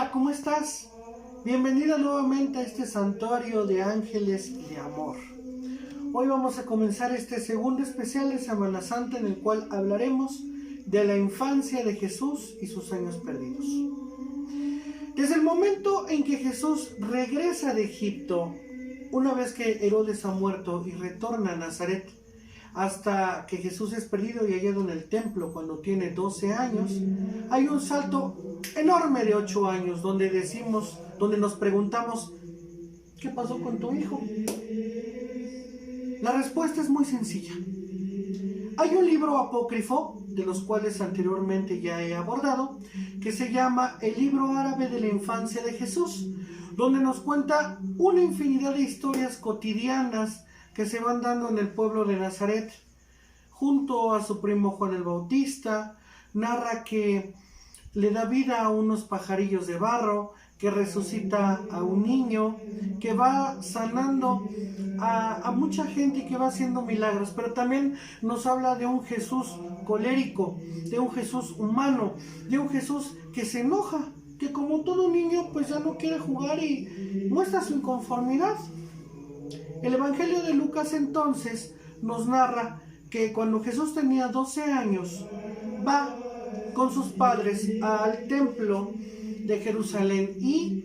Hola, ¿cómo estás? Bienvenida nuevamente a este santuario de ángeles y de amor. Hoy vamos a comenzar este segundo especial de Semana Santa en el cual hablaremos de la infancia de Jesús y sus años perdidos. Desde el momento en que Jesús regresa de Egipto, una vez que Herodes ha muerto y retorna a Nazaret, hasta que Jesús es perdido y hallado en el templo cuando tiene 12 años, hay un salto enorme de 8 años donde nos preguntamos, ¿qué pasó con tu hijo? La respuesta es muy sencilla. Hay un libro apócrifo, de los cuales anteriormente ya he abordado, que se llama El Libro Árabe de la Infancia de Jesús, donde nos cuenta una infinidad de historias cotidianas que se van dando en el pueblo de Nazaret. Junto a su primo Juan el Bautista, narra que le da vida a unos pajarillos de barro, que resucita a un niño, que va sanando a mucha gente y que va haciendo milagros, pero también nos habla de un Jesús colérico, de un Jesús humano, de un Jesús que se enoja, que como todo niño pues ya no quiere jugar y muestra su inconformidad. El Evangelio de Lucas entonces nos narra que cuando Jesús tenía 12 años, va con sus padres al templo de Jerusalén y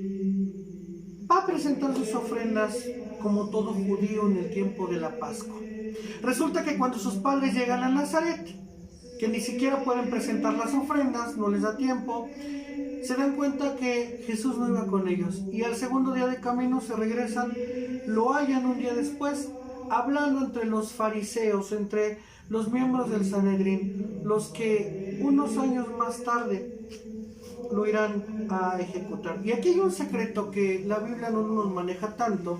va a presentar sus ofrendas como todo judío en el tiempo de la Pascua. Resulta que cuando sus padres llegan a Nazaret, que ni siquiera pueden presentar las ofrendas, no les da tiempo, se dan cuenta que Jesús no iba con ellos y al segundo día de camino se regresan, lo hallan un día después hablando entre los fariseos, entre los miembros del Sanedrín, los que unos años más tarde lo irán a ejecutar. Y aquí hay un secreto que la Biblia no nos maneja tanto,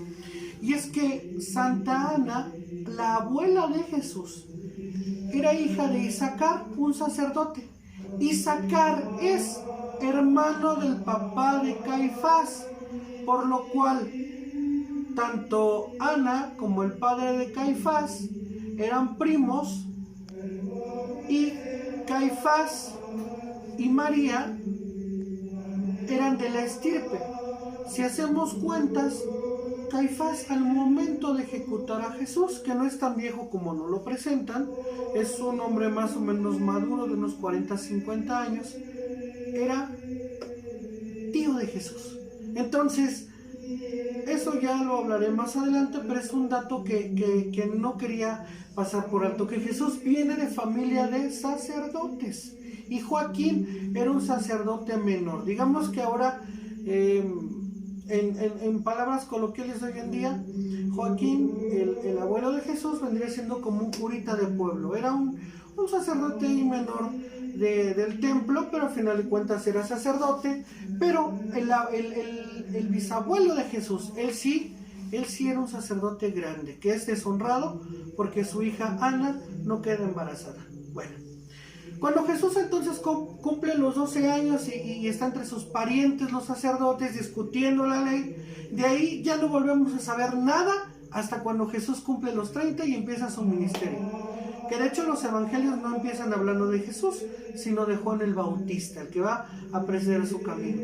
y es que Santa Ana, la abuela de Jesús, era hija de Isacar, un sacerdote. Isacar es hermano del papá de Caifás, por lo cual tanto Ana como el padre de Caifás eran primos, y Caifás y María eran de la estirpe. Si hacemos cuentas, Caifás al momento de ejecutar a Jesús, que no es tan viejo como nos lo presentan, es un hombre más o menos maduro de unos 40-50 años, era tío de Jesús. Entonces, eso ya lo hablaré más adelante, pero es un dato que no quería pasar por alto, que Jesús viene de familia de sacerdotes y Joaquín era un sacerdote menor. Digamos que ahora, en palabras coloquiales de hoy en día, Joaquín, el abuelo de Jesús, vendría siendo como un curita de pueblo. Era un sacerdote menor del templo, pero al final de cuentas era sacerdote. Pero el bisabuelo de Jesús, él sí era un sacerdote grande, que es deshonrado porque su hija Ana no queda embarazada. Bueno, cuando Jesús entonces cumple los 12 años y está entre sus parientes los sacerdotes discutiendo la ley, de ahí ya no volvemos a saber nada hasta cuando Jesús cumple los 30 y empieza su ministerio. Que de hecho los evangelios no empiezan hablando de Jesús, sino de Juan el Bautista, el que va a preceder su camino.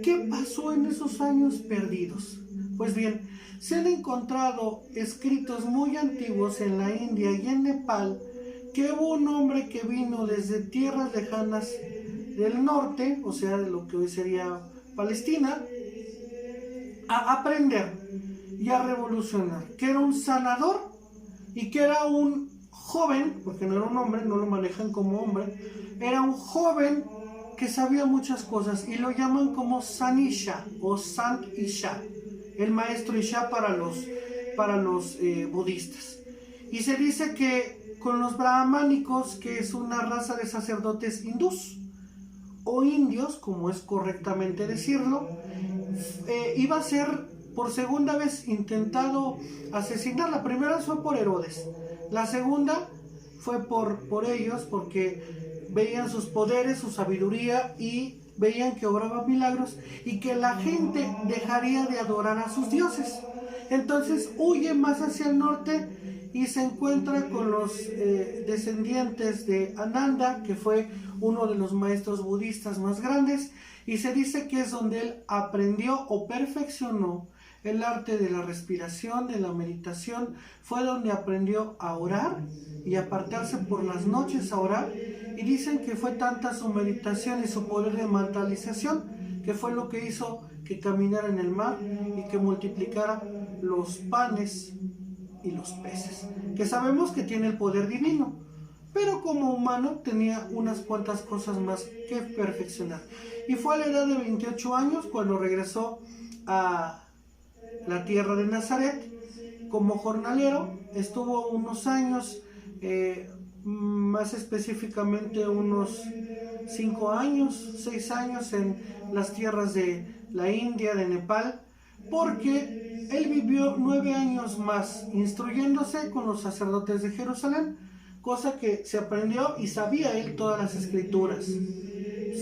¿Qué pasó en esos años perdidos? Pues bien, se han encontrado escritos muy antiguos en la India y en Nepal que hubo un hombre que vino desde tierras lejanas del norte, o sea, de lo que hoy sería Palestina, a aprender y a revolucionar, que era un sanador y que era un joven, porque no era un hombre, no lo manejan como hombre, era un joven que sabía muchas cosas y lo llaman como Sanisha o Sant Isha, el maestro Isha para los budistas. Y se dice que con los brahmánicos, que es una raza de sacerdotes hindús o indios, como es correctamente decirlo, iba a ser por segunda vez intentado asesinar. La primera fue por Herodes, la segunda fue por ellos, porque veían sus poderes, su sabiduría y veían que obraba milagros y que la gente dejaría de adorar a sus dioses. Entonces huye más hacia el norte y se encuentra con los descendientes de Ananda, que fue uno de los maestros budistas más grandes, y se dice que es donde él aprendió o perfeccionó el arte de la respiración, de la meditación. Fue donde aprendió a orar y apartarse por las noches a orar, y dicen que fue tanta su meditación y su poder de mentalización que fue lo que hizo que caminara en el mar y que multiplicara los panes y los peces, que sabemos que tiene el poder divino, pero como humano tenía unas cuantas cosas más que perfeccionar. Y fue a la edad de 28 años cuando regresó a la tierra de Nazaret como jornalero. Estuvo unos años, más específicamente unos 5 años, 6 años en las tierras de la India, de Nepal, porque él vivió 9 años más instruyéndose con los sacerdotes de Jerusalén, cosa que se aprendió y sabía él todas las escrituras.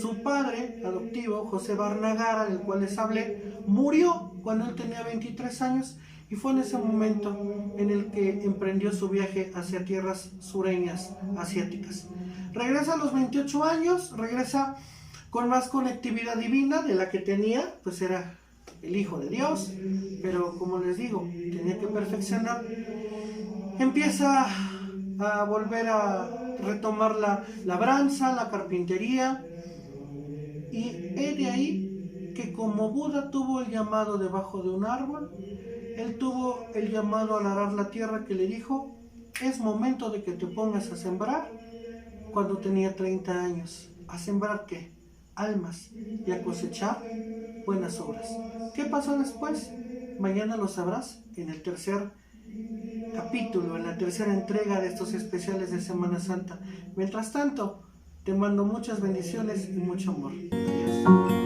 Su padre adoptivo, José Barnagara, del cual les hablé, murió cuando él tenía 23 años, y fue en ese momento en el que emprendió su viaje hacia tierras sureñas asiáticas. Regresa a los 28 años, regresa con más conectividad divina de la que tenía, pues era el Hijo de Dios, pero como les digo, tenía que perfeccionar. Empieza a volver a retomar la labranza, la carpintería, y es de ahí que como Buda tuvo el llamado debajo de un árbol, él tuvo el llamado al arar la tierra, que le dijo: es momento de que te pongas a sembrar, cuando tenía 30 años. ¿A sembrar qué? Almas, y a cosechar buenas obras. ¿Qué pasó después? Mañana lo sabrás en el tercer capítulo, en la tercera entrega de estos especiales de Semana Santa. Mientras tanto, te mando muchas bendiciones y mucho amor. Adiós.